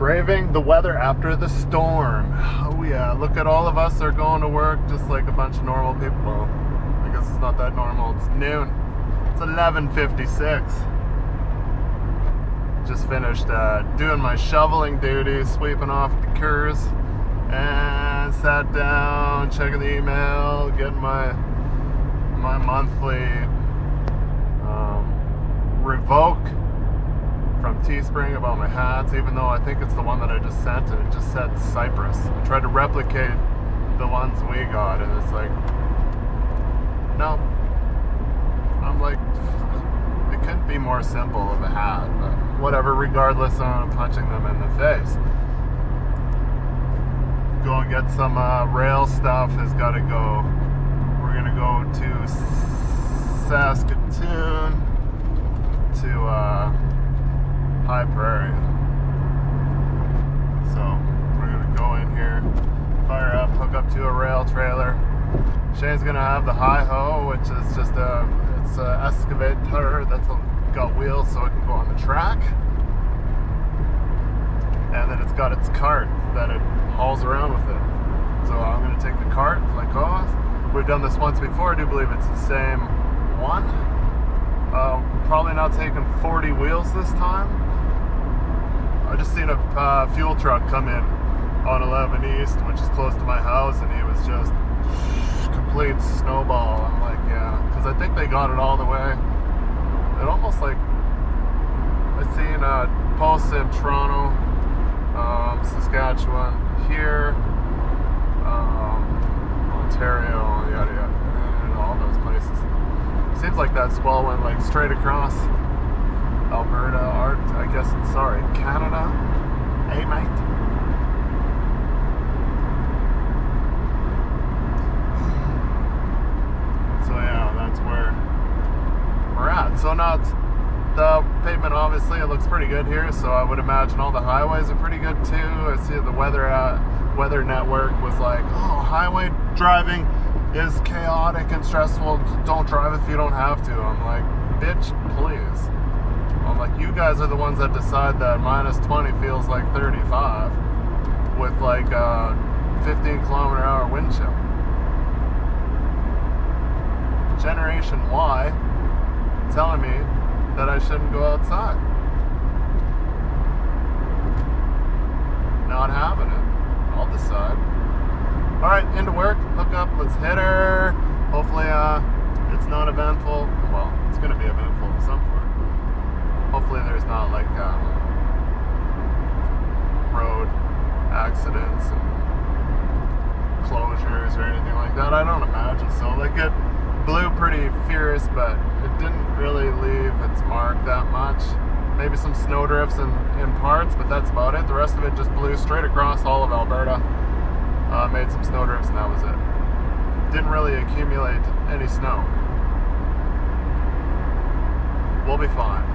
Braving the weather after the storm. Oh yeah, look at all of us are going to work just like a bunch of normal people. Well, I guess it's not that normal. It's noon. It's 11:56. Just finished doing my shoveling duties, sweeping off the curs, and sat down, checking the email, getting my monthly revoke from Teespring about my hats, even though I think it's the one that I just sent and it just said Cyprus. I tried to replicate the ones we got and it's like, no. I'm like, it couldn't be more simple of a hat, but whatever, regardless, I'm punching them in the face. Go and get some rail stuff has got to go. We're going to go to Saskatoon to Prairie. So we're gonna go in here, fire up, hook up to a rail trailer. Shane's gonna have the hi-ho, which is just it's an excavator that's got wheels so it can go on the track. And then it's got its cart that it hauls around with it. So I'm gonna take the cart, like always. We've done this once before, I do believe it's the same one. Probably not taking 40 wheels this time. I just seen a fuel truck come in on 11 East, which is close to my house, and he was just complete snowball. I'm like, yeah, because I think they got it all the way. It almost like, I seen posts in Toronto, Saskatchewan, here, Ontario, yada yada, and all those places. Seems like that squall went like straight across Alberta, Canada. Hey, mate. So yeah, that's where we're at. So not the pavement, obviously, it looks pretty good here. So I would imagine all the highways are pretty good too. I see the weather network was like, oh, highway driving is chaotic and stressful. Don't drive if you don't have to. I'm like, bitch, please. I'm like, you guys are the ones that decide that minus 20 feels like 35 with like a 15-kilometer-hour wind chill. Generation Y telling me that I shouldn't go outside. Not having it. I'll decide. Alright, into work, hook up, let's hit her. Hopefully it's not eventful. Well, it's going to be eventful at some point. Hopefully there's not like road accidents and closures or anything like that. I don't imagine so. Like, it blew pretty furious, but it didn't really leave its mark that much. Maybe some snow drifts in parts, but that's about it. The rest of it just blew straight across all of Alberta. Made some snow drifts and that was it. Didn't really accumulate any snow. We'll be fine.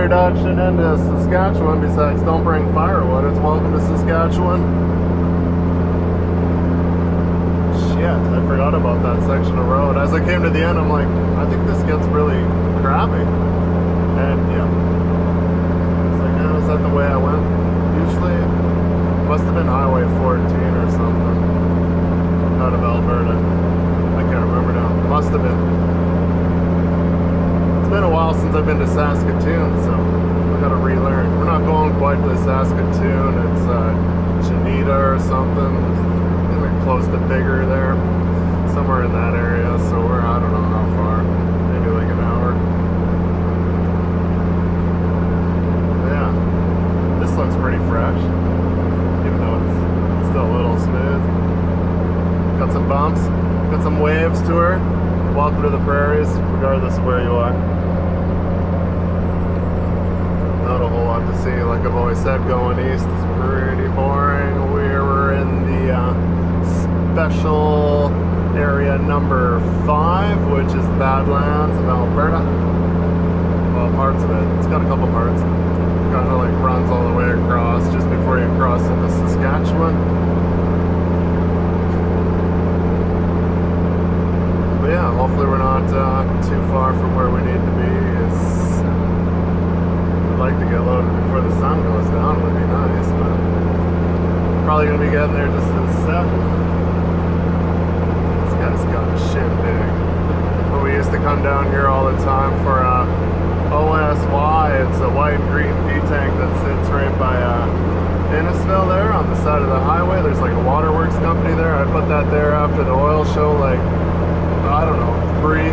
introduction into Saskatchewan besides don't bring firewood. It's welcome to Saskatchewan. Shit, I forgot about that section of road. As I came to the end, I'm like, I think this gets really crappy. And yeah, it's like, oh, is that the way I went? Usually, it must have been Highway 14 or something out of Alberta. I can't remember now. Must have been. It's been a while since I've been to Saskatoon, so I gotta relearn. We're not going quite to Saskatoon. It's Janita or something. Like close to Bigger there, somewhere in that area. So we're, I don't know how far, maybe like an hour. Yeah, this looks pretty fresh, even though it's still a little smooth. Got some bumps, got some waves to her. Welcome to the prairies, regardless of where you are. Not a whole lot to see. Like I've always said, going east is pretty boring. We were in the special area number 5, which is the Badlands of Alberta. Well, parts of it. It's got a couple parts. Kind of like runs all the way across just before you cross into Saskatchewan. But yeah, hopefully we're not too far from where we need to be. I'd like to get loaded before the sun goes down. It would be nice, but probably gonna be getting there just at 7. This guy's got a shit big. But we used to come down here all the time for OSY. It's a white and green P-tank that sits right by Innisfil there on the side of the highway. There's like a waterworks company there. I put that there after the oil show, like, I don't know, 3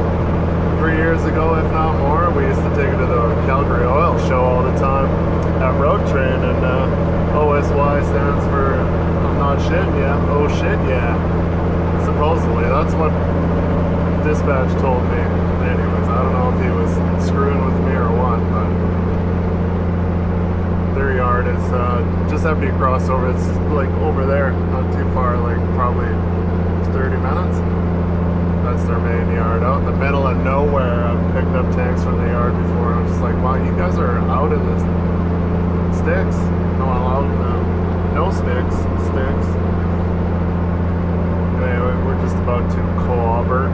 years ago, if not more. We used to take it to the Calgary oil show all the time at Road Train, and OSY stands for I'm not shitting ya, oh shit yeah. Supposedly, that's what dispatch told me. Anyways, I don't know if he was screwing with me or what, but their yard is just after you cross over. It's like over there, not too far, like probably 30 minutes. That's their main yard, out in the middle of nowhere. I've picked up tanks from the yard before. I'm just like, wow, you guys are out in this sticks. No, I'm out in no sticks. Anyway, we're just about to clobber.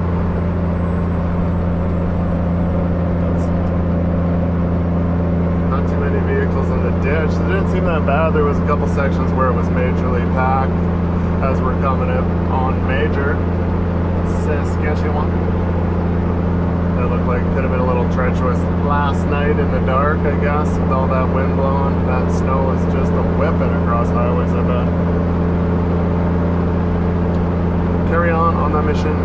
Not too many vehicles in the ditch. It didn't seem that bad. There was a couple sections where it was majorly packed as we're coming in on major Saskatchewan. That looked like it could have been a little treacherous last night in the dark, I guess, with all that wind blowing. That snow is just a whipping across highways, I bet. Carry on that mission.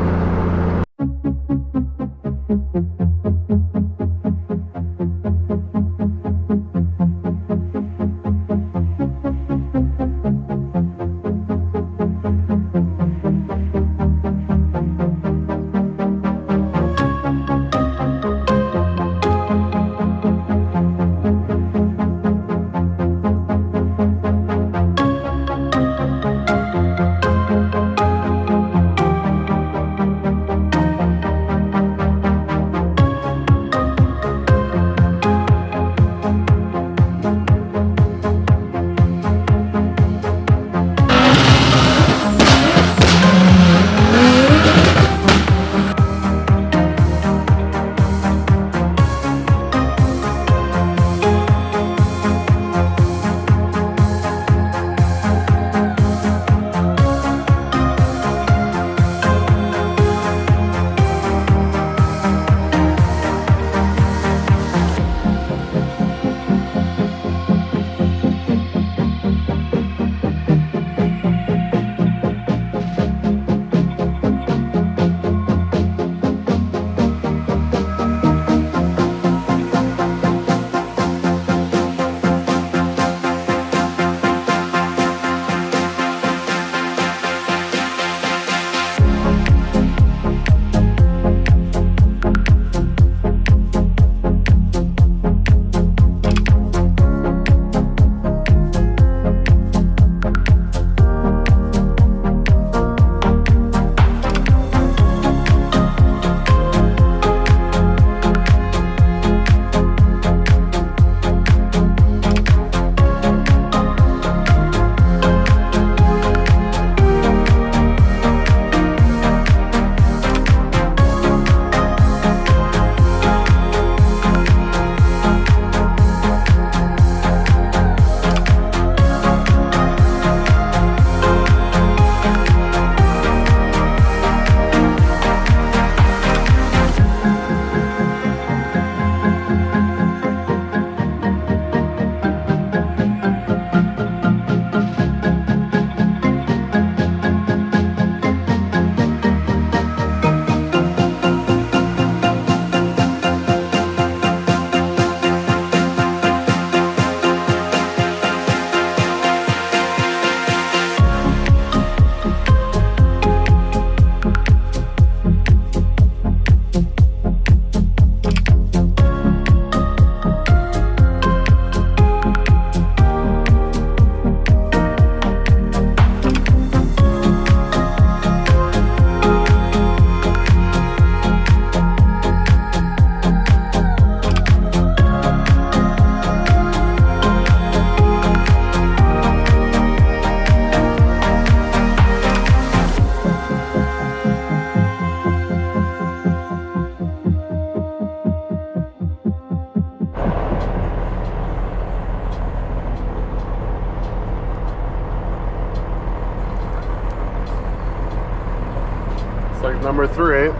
Number 3.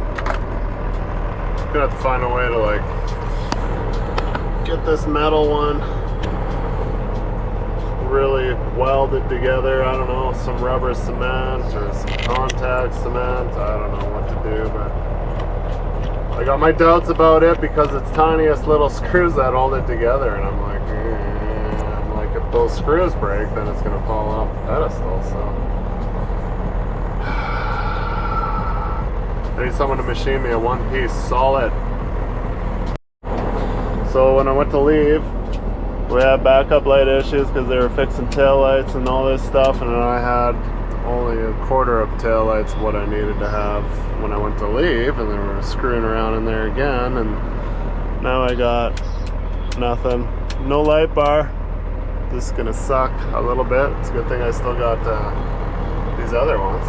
Gonna have to find a way to like get this metal one really welded together. I don't know, some rubber cement or some contact cement. I don't know what to do, but I got my doubts about it because it's tiniest little screws that hold it together, and I'm like, if those screws break, then it's gonna fall off the pedestal. So I need someone to machine me a one-piece solid. So when I went to leave, we had backup light issues because they were fixing tail lights and all this stuff, and I had only a quarter of tail lights of what I needed to have when I went to leave, and they were screwing around in there again, and now I got nothing. No light bar. This is gonna suck a little bit. It's a good thing I still got these other ones.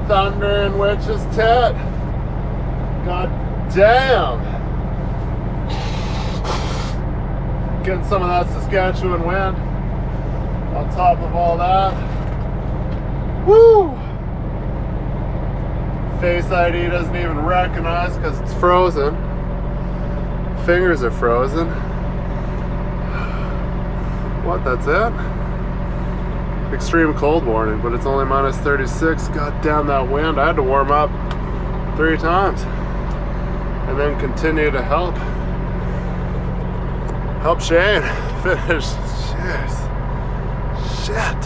Thunder and Witch's Tit. God damn. Getting some of that Saskatchewan wind on top of all that. Woo! Face ID doesn't even recognize because it's frozen. Fingers are frozen. What, that's it? Extreme cold warning, but it's only minus 36. God damn that wind. I had to warm up 3 times and then continue to help Shane finish. Jeez. Shit.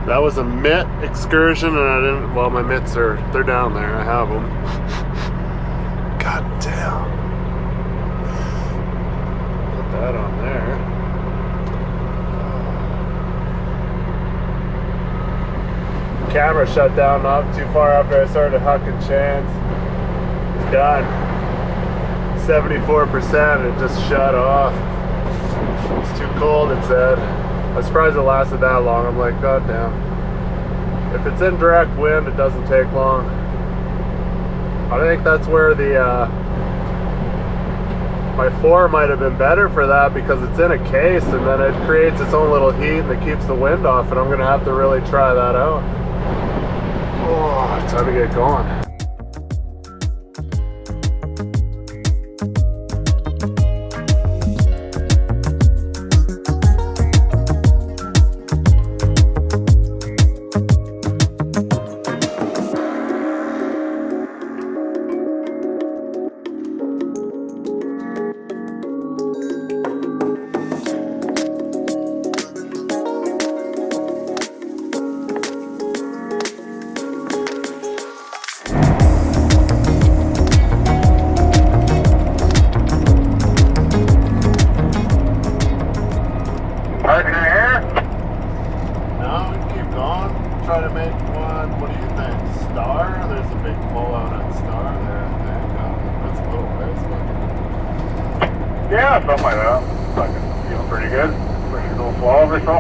That was a mitt excursion, and I didn't, well, my mitts they're down there. I have them. God damn. That on there. Camera shut down not too far after I started hucking chains. It's done. 74%. It just shut off. It's too cold, it said. I was surprised it lasted that long. I'm like, God damn. If it's in direct wind, it doesn't take long. I think that's where the my 4 might have been better for that, because it's in a case and then it creates its own little heat and it keeps the wind off, and I'm going to have to really try that out. Oh, time to get going. there's a big pull out at Star there, I think. That's a little ways, but... Yeah, something like that. Fucking feeling pretty good. Push a little 12 or so.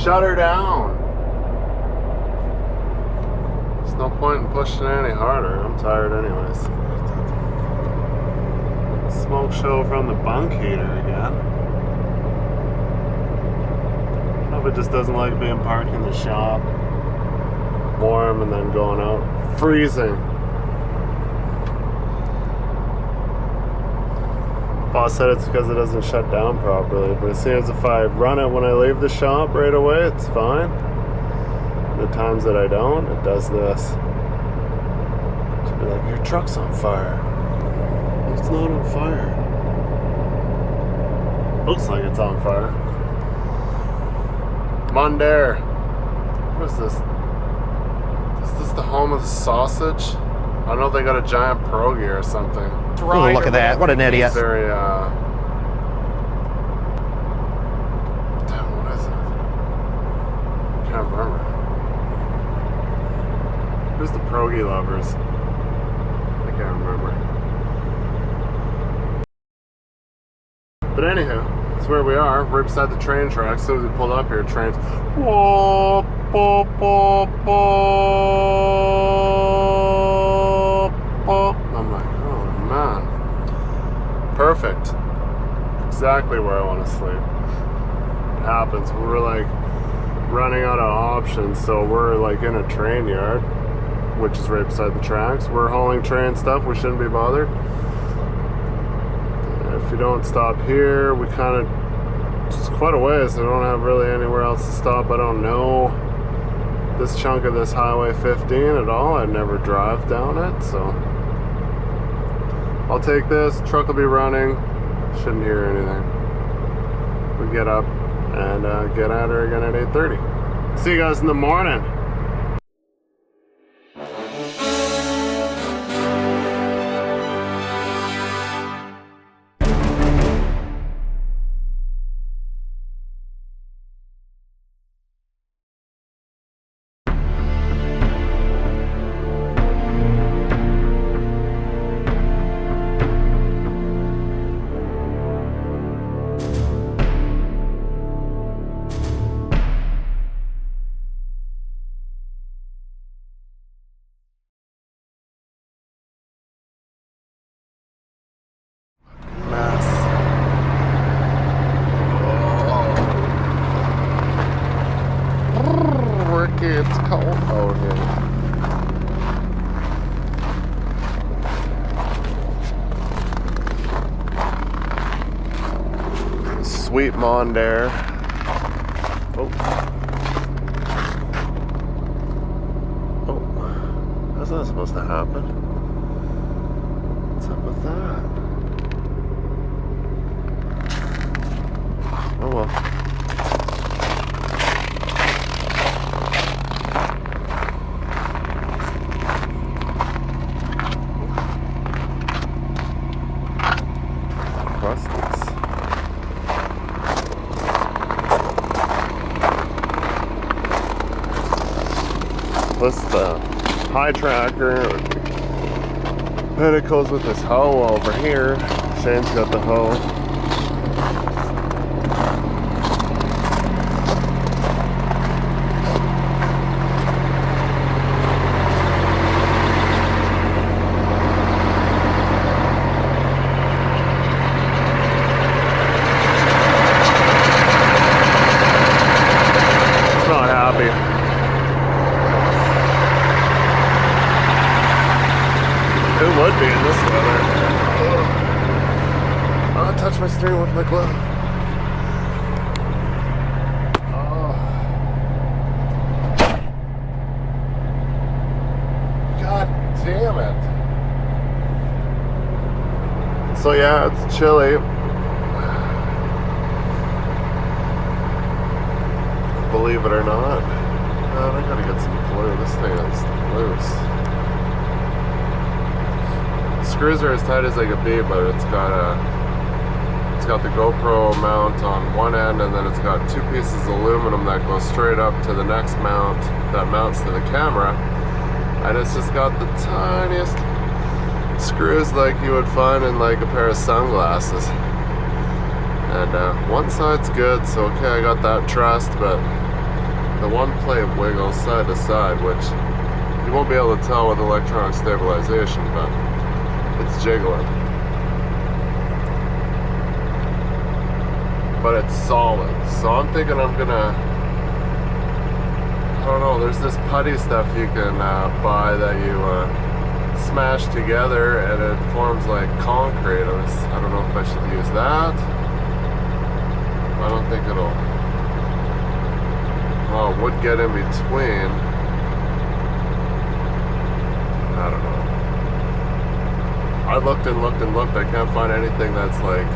Shut her down. There's no point in pushing it any harder. I'm tired anyways. Smoke show from the bunk heater again. I hope it just doesn't like being parked in the shop. Warm and then going out. Freezing. Boss said it's because it doesn't shut down properly, but it seems if I run it when I leave the shop right away, it's fine. The times that I don't, it does this. Should be like, your truck's on fire. It's not on fire. Looks like it's on fire. Mondaire. What is this? Is this the home of the sausage? I don't know if they got a giant pierogi or something. Oh, look at that. What an idiot. Very, damn, what is it? I can't remember. Who's the pierogi lovers? I can't remember. But anywho, that's where we are. We're beside the train tracks. As soon as we pulled up here, trains. Whoa, whoa, whoa, whoa, whoa. I'm like, oh man. Perfect. Exactly where I want to sleep. It happens. We're like running out of options, so we're like in a train yard, which is right beside the tracks. We're hauling train stuff. We shouldn't be bothered. If we don't stop here, we kind of, it's quite a ways, so I don't have really anywhere else to stop. I don't know this chunk of this Highway 15 at all. I never drive down it, so I'll take this. Truck will be running. Shouldn't hear anything. We get up and get at her again at 8:30. See you guys in the morning. It's cold out here. Sweet Mondaire. Oh. Oh. How's that supposed to happen? What's up with that? Oh well. This is the Hytracker, and it goes with this hoe over here. Shane's got the hoe. It's not happy. It would be in this weather. I'll touch my steering with my glove. Oh. God damn it. So yeah, it's chilly. Believe it or not. Man, I gotta get some glue. This thing is loose. Screws are as tight as they could be, but it's got the GoPro mount on one end, and then it's got two pieces of aluminum that go straight up to the next mount that mounts to the camera, and it's just got the tiniest screws like you would find in like a pair of sunglasses. And one side's good, so okay, I got that trussed, but the one plate wiggles side to side, which you won't be able to tell with electronic stabilization, but it's jiggling. But it's solid. So I'm thinking I'm gonna, I don't know, there's this putty stuff you can buy that you smash together and it forms like concrete. I don't know if I should use that. I don't think it'll, well, it would get in between. I don't know. I looked and looked and looked. I can't find anything that's like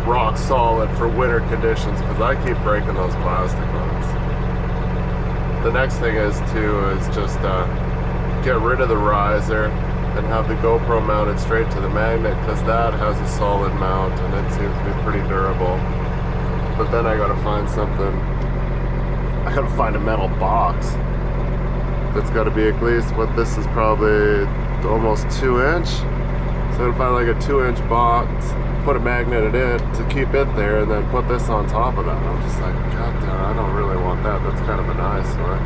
rock solid for winter conditions because I keep breaking those plastic ones. The next thing is just get rid of the riser and have the GoPro mounted straight to the magnet because that has a solid mount and it seems to be pretty durable. But then I gotta find something. I gotta find a metal box that's gotta be at least what this is probably almost 2 inch. So I'm gonna find like a 2-inch box, put a magnet in it to keep it there, and then put this on top of that. And I'm just like, God damn, I don't really want that. That's kind of an eyesore.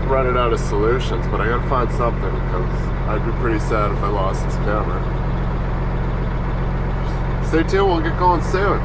Running out of solutions, but I gotta find something because I'd be pretty sad if I lost this camera. Stay tuned, we'll get going soon.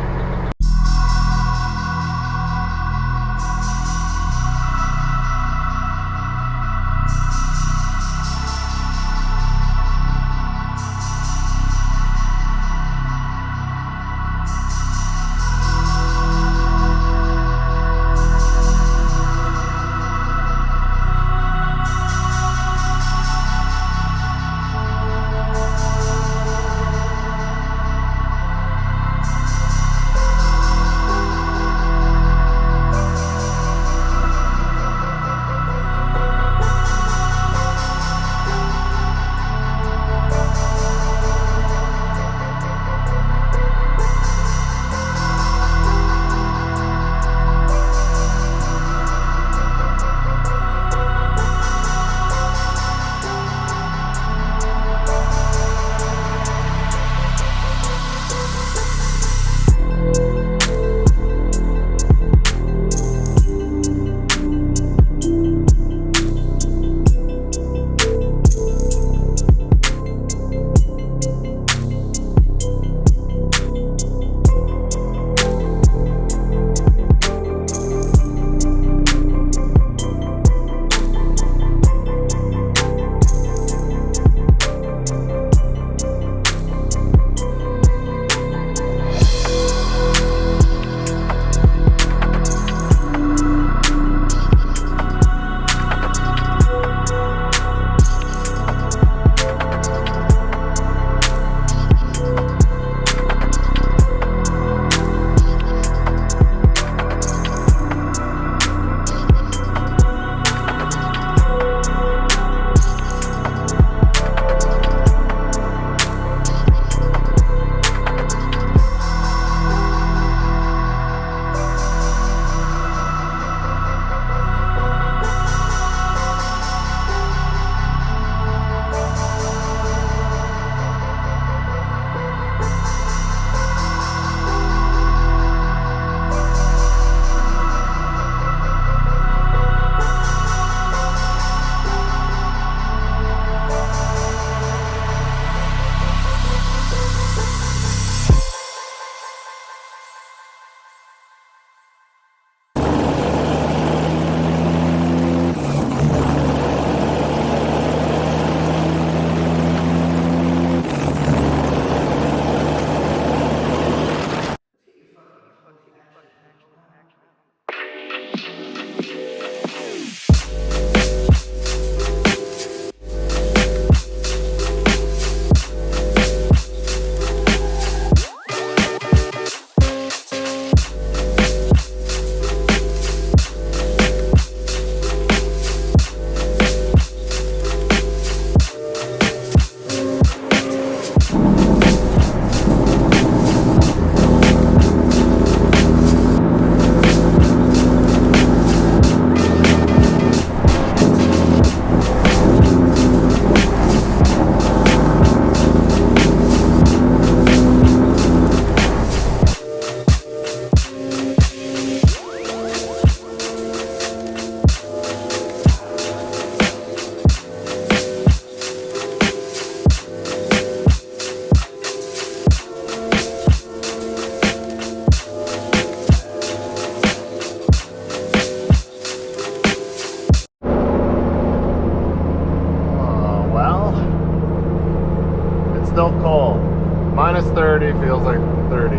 30 feels like 32,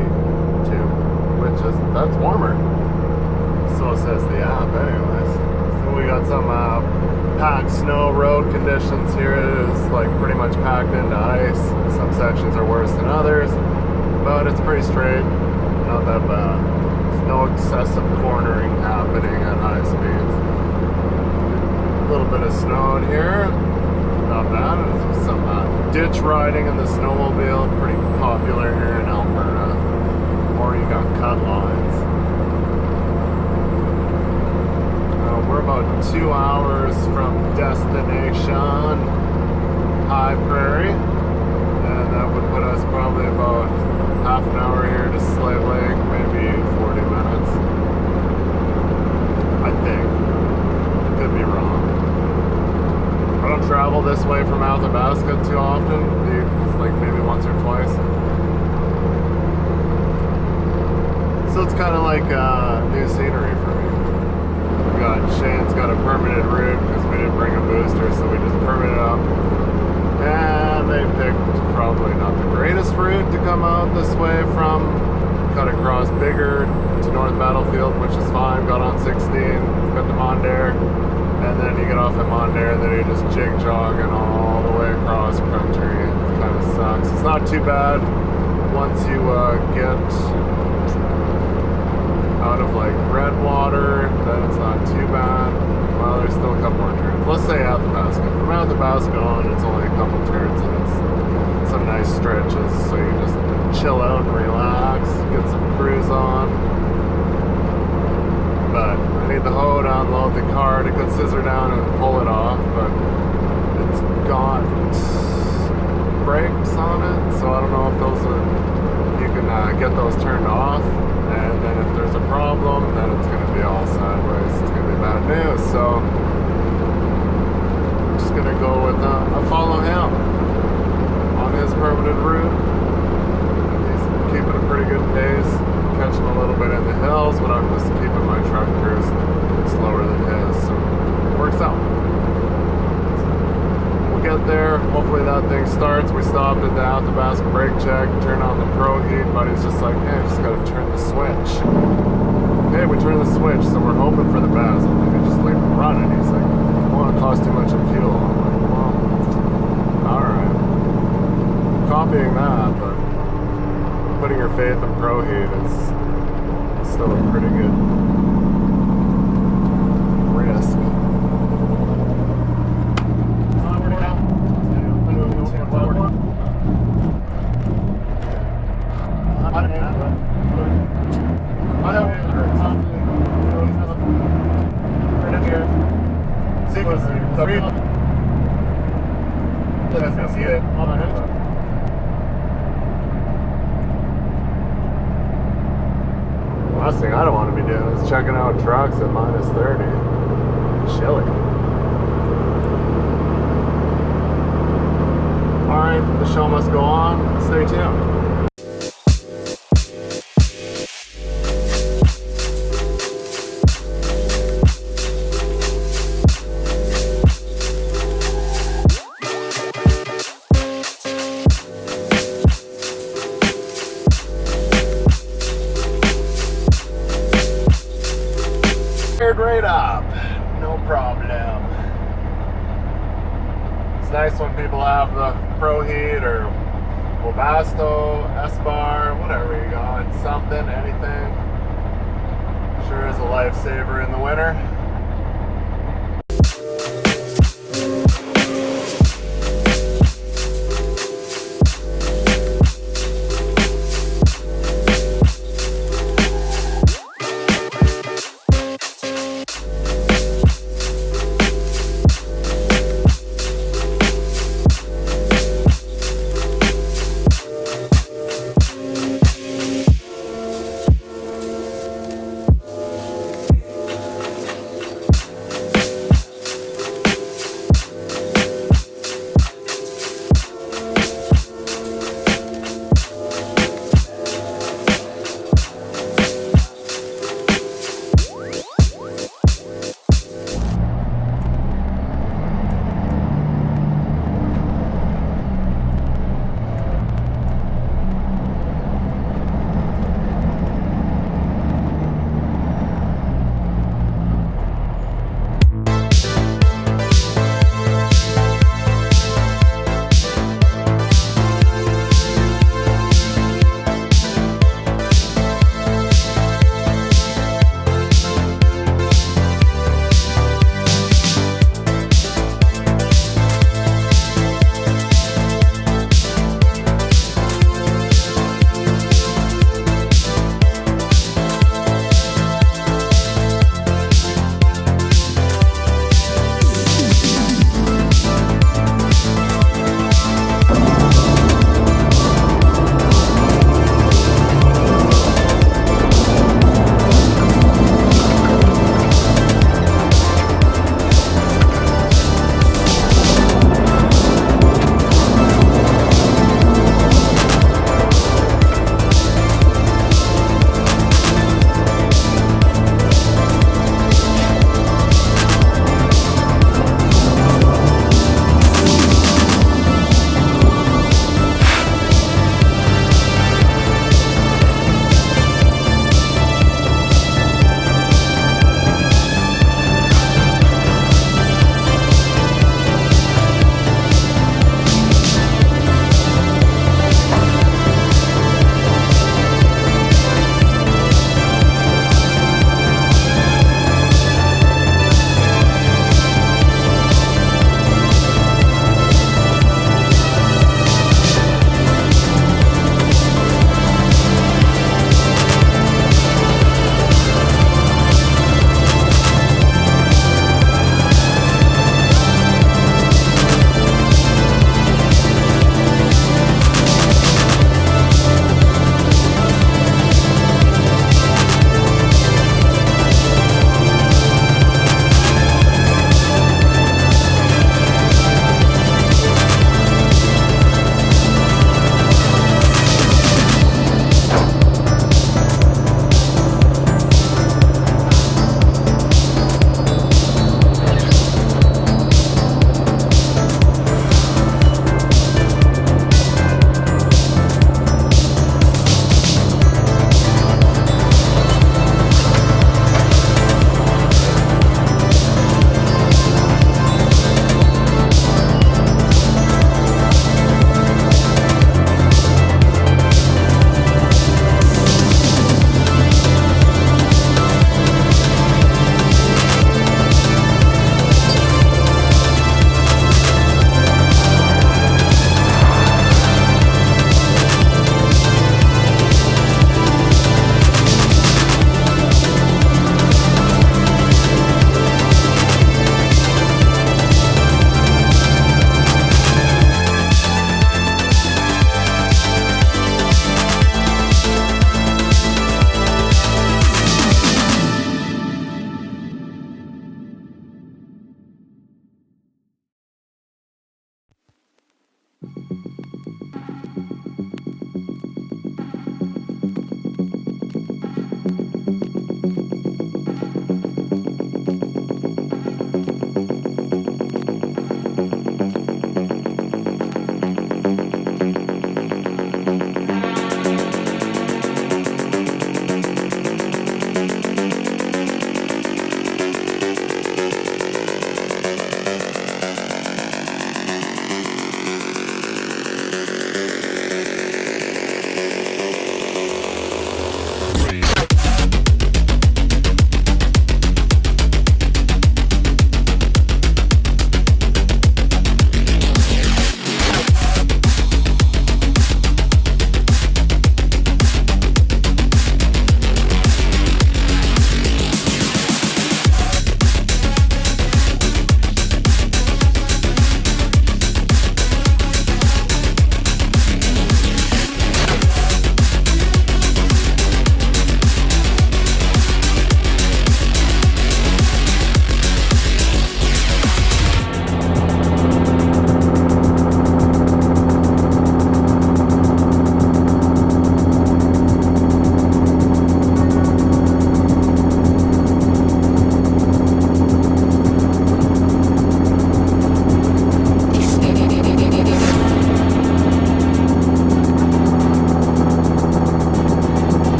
which is, that's warmer. So says the app anyways. So we got some packed snow road conditions here. It is like pretty much packed into ice. Some sections are worse than others, but it's pretty straight, not that bad. There's no excessive cornering happening at high speeds. A little bit of snow in here, not bad. There's some ditch riding in the snowmobile, pretty popular here in Alberta. Or you got cut lines. We're about 2 hours from destination High Prairie, and that would put us probably about half an hour here to Slave Lake, maybe 40 minutes. I think. Could be wrong. I don't travel this way from Athabasca too often, like maybe once or twice. So it's kind of like new scenery for me. Shane's got a permanent route because we didn't bring a booster, so we just permanent up. And they picked probably not the greatest route to come out this way from. Cut across Bigger to North Battlefield, which is fine. Got on 16, got to Mondaire, and then you get off at Mondaire, and then you just jig jogging all the way across country. It kind of sucks. It's not too bad once you get out of like Redwater, then it's not too bad. Well, there's still a couple more turns. Let's say Athabasca. From Athabasca on, it's only a couple turns, and it's some nice stretches, so you just chill out and relax, get some cruise on. But I need the hoe to unload the cart. It could scissor down and pull it off, but it's got brakes on it, so I don't know if those are, you can get those turned off. And then if there's a problem, then it's going to be all sideways. It's going to be bad news. So I'm just going to go with I follow him on his permanent route. He's keeping a pretty good pace, catching a little bit in the hills, but I'm just keeping my truck cruise slower than his. So it works out. We'll get there. Hopefully that thing starts. We stopped at the Athabasca brake check, turned on the Pro Heat, but he's just like, hey, just gotta turn the switch. Okay, we turn the switch, so we're hoping for the best. Maybe just leave it running. He's like, I don't want to cost too much in fuel. I'm like, well, alright. Copying that, but putting your faith in Pro Heat is still a pretty good risk. Last thing I don't want to be doing is checking out trucks at minus 30. Chilly. Alright, the show must go on. Stay tuned. Right up, no problem. It's nice when people have the Pro Heat or Webasto, S-Bar, whatever you got, something, anything. Sure is a lifesaver in the winter.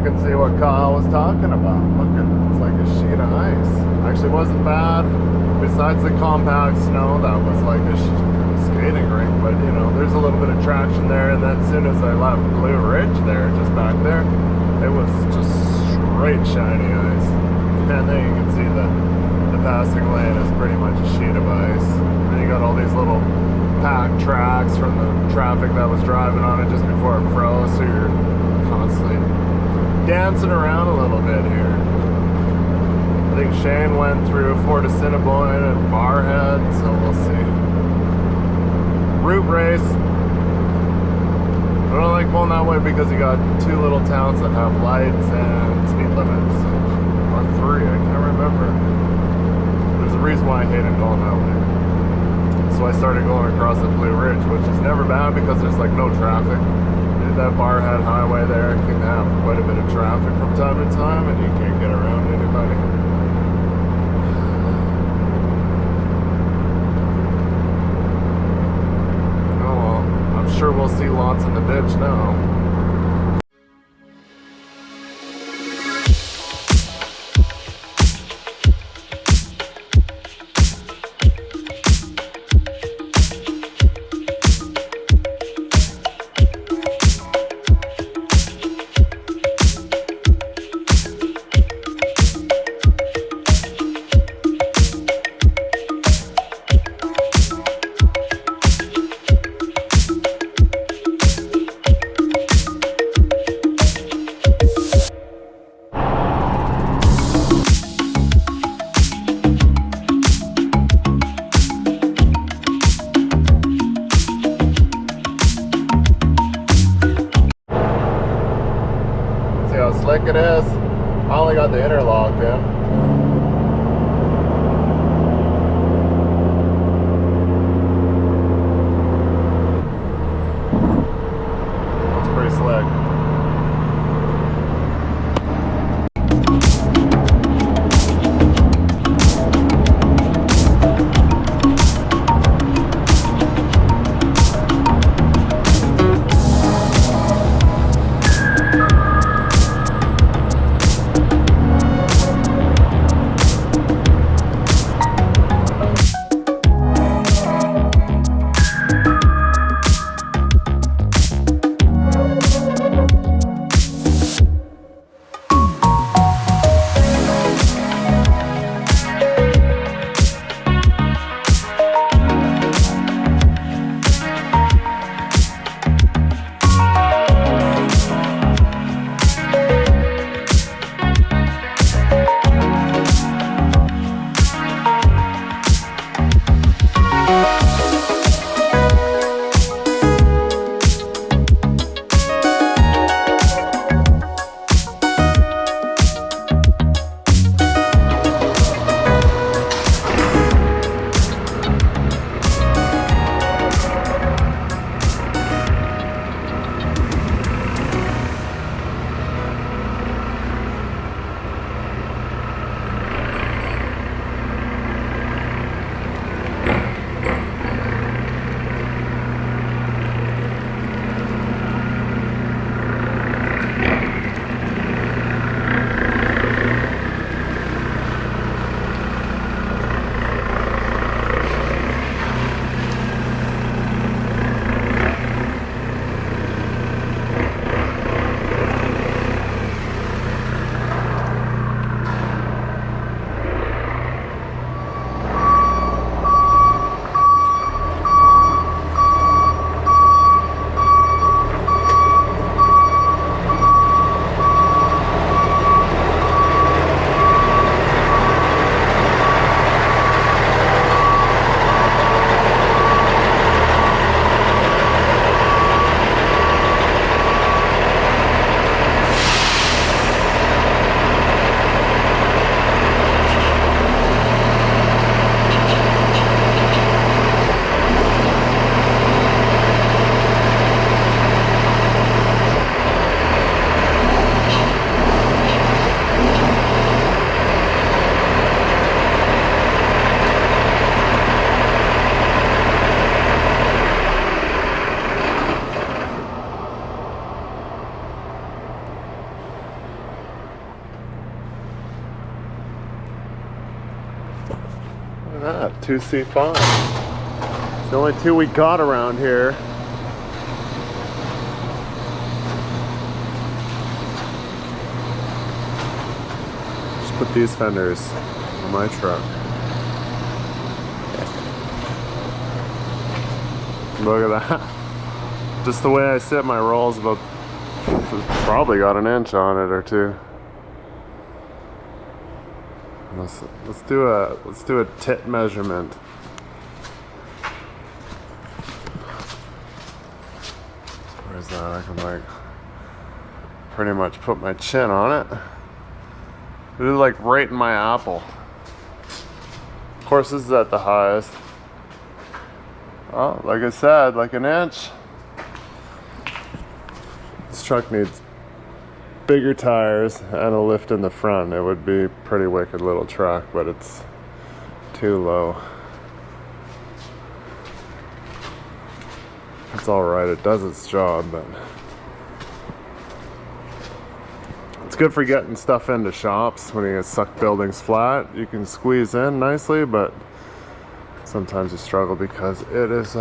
I can see what Kyle was talking about. Look, it's like a sheet of ice. Actually, wasn't bad. Besides the compact snow, that was like a skating rink. But you know, there's a little bit of traction there. And then as soon as I left Blue Ridge there, just back there, it was just straight shiny ice. And then you can see the passing lane is pretty much a sheet of ice. And you got all these little packed tracks from the traffic that was driving on it just before it froze, so you're constantly dancing around a little bit here. I think Shane went through Fort Assiniboine and Barhead, so we'll see. Route race. I don't like going that way because you got two little towns that have lights and speed limits. Or three, I can't remember. There's a reason why I hated going that way. So I started going across the Blue Ridge, which is never bad because there's like no traffic. That Barhead highway there can have quite a bit of traffic from time to time, and you can't get around anybody. Oh well, I'm sure we'll see lots in the ditch now. Slick it is. I only got the interlock in. That's pretty slick. 2C5. It's the only two we got around here. Just put these fenders on my truck. Look at that. Just the way I sit, my roll's about, probably got an inch on it or two. Let's do a tit measurement. Where's that? I can like pretty much put my chin on it. It is like right in my apple. Of course, this is at the highest. Oh, like I said, like an inch. This truck needs bigger tires and a lift in the front. It would be a pretty wicked little truck, but it's too low. It's alright, it does its job, but it's good for getting stuff into shops. When you get stuck buildings flat, you can squeeze in nicely, but sometimes you struggle because it is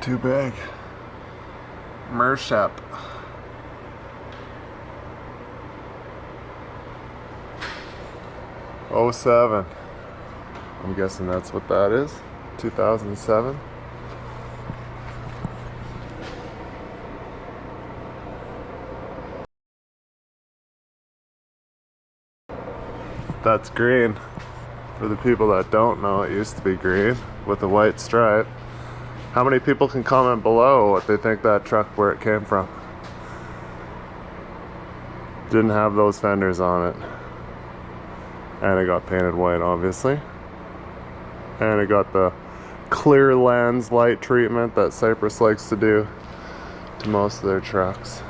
too big. Mershep. '07. I'm guessing that's what that is. 2007. That's green. For the people that don't know, it used to be green with a white stripe. How many people can comment below what they think that truck, where it came from? Didn't have those fenders on it. And it got painted white, obviously. And it got the clear lens light treatment that Cypress likes to do to most of their trucks.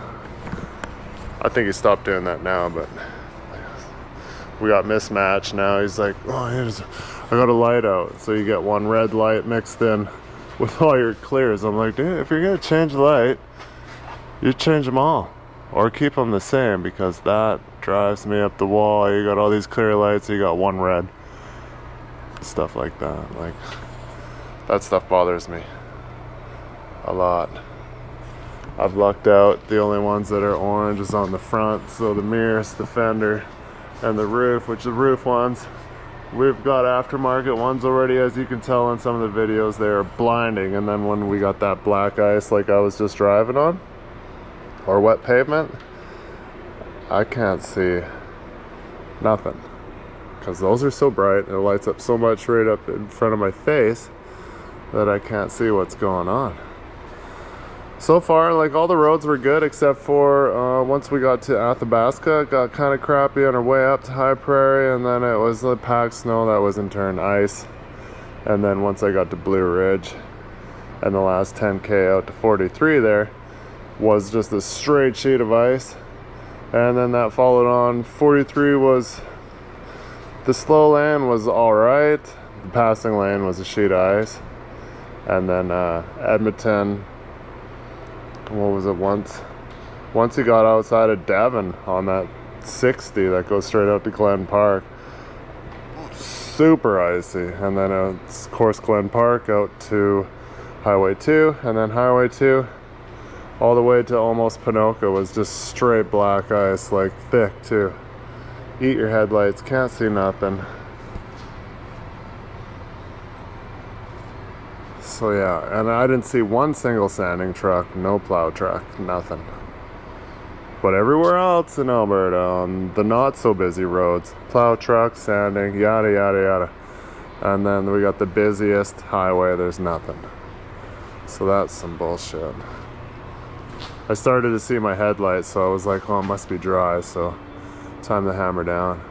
I think he stopped doing that now, but we got mismatched now. He's like, oh, I got a light out. So you get one red light mixed in with all your clears. I'm like, dude, if you're gonna change the light, you change them all. Or keep them the same, because that drives me up the wall. You got all these clear lights, you got one red. Stuff like that. Like, that stuff bothers me a lot. I've lucked out. The only ones that are orange is on the front. So the mirrors, the fender, and the roof, which the roof ones, we've got aftermarket ones already, as you can tell in some of the videos. They're blinding. And then when we got that black ice like I was just driving on, or wet pavement, I can't see nothing, because those are so bright and it lights up so much right up in front of my face that I can't see what's going on. So far, like, all the roads were good except for once we got to Athabasca, it got kind of crappy on our way up to High Prairie, and then it was the packed snow that was in turn ice. And then once I got to Blue Ridge and the last 10K out to 43 there was just a straight sheet of ice. And then that followed on 43 was, the slow lane was alright, the passing lane was a sheet of ice. And then Edmonton, what was it, once you got outside of Devon on that 60 that goes straight out to Glen Park, super icy. And then of course Glen Park out to Highway 2, and then Highway 2 all the way to almost Pinoka was just straight black ice, like thick too. Eat your headlights, can't see nothing. So yeah, and I didn't see one single sanding truck, no plow truck, nothing. But everywhere else in Alberta, on the not so busy roads, plow trucks, sanding, yada yada yada. And then we got the busiest highway, there's nothing. So that's some bullshit. I started to see my headlights, so I was like, oh, it must be dry, so time to hammer down.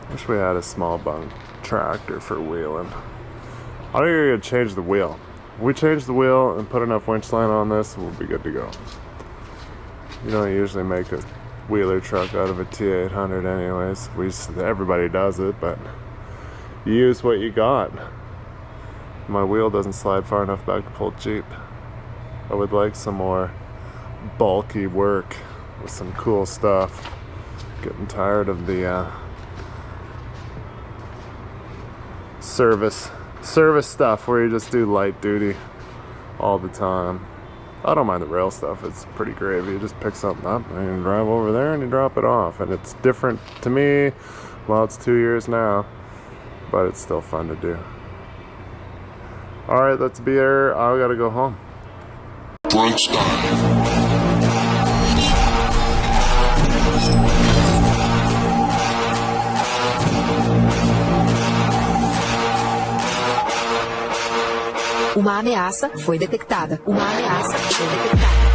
Wish we had a small bunk tractor for wheeling. I think you're gonna change the wheel. If we change the wheel and put enough winch line on this, we'll be good to go. You don't usually make a wheeler truck out of a T800 anyways. Everybody does it, but you use what you got. My wheel doesn't slide far enough back to pull Jeep. I would like some more bulky work. with some cool stuff. Getting tired of the service stuff where you just do light duty all the time. I don't mind the rail stuff, it's pretty gravy. You just pick something up and you drive over there and you drop it off, and it's different to me. Well, it's 2 years now, but it's still fun to do. All right, let's be here. I gotta go home. Brunch time. Uma ameaça foi detectada. Uma ameaça foi detectada.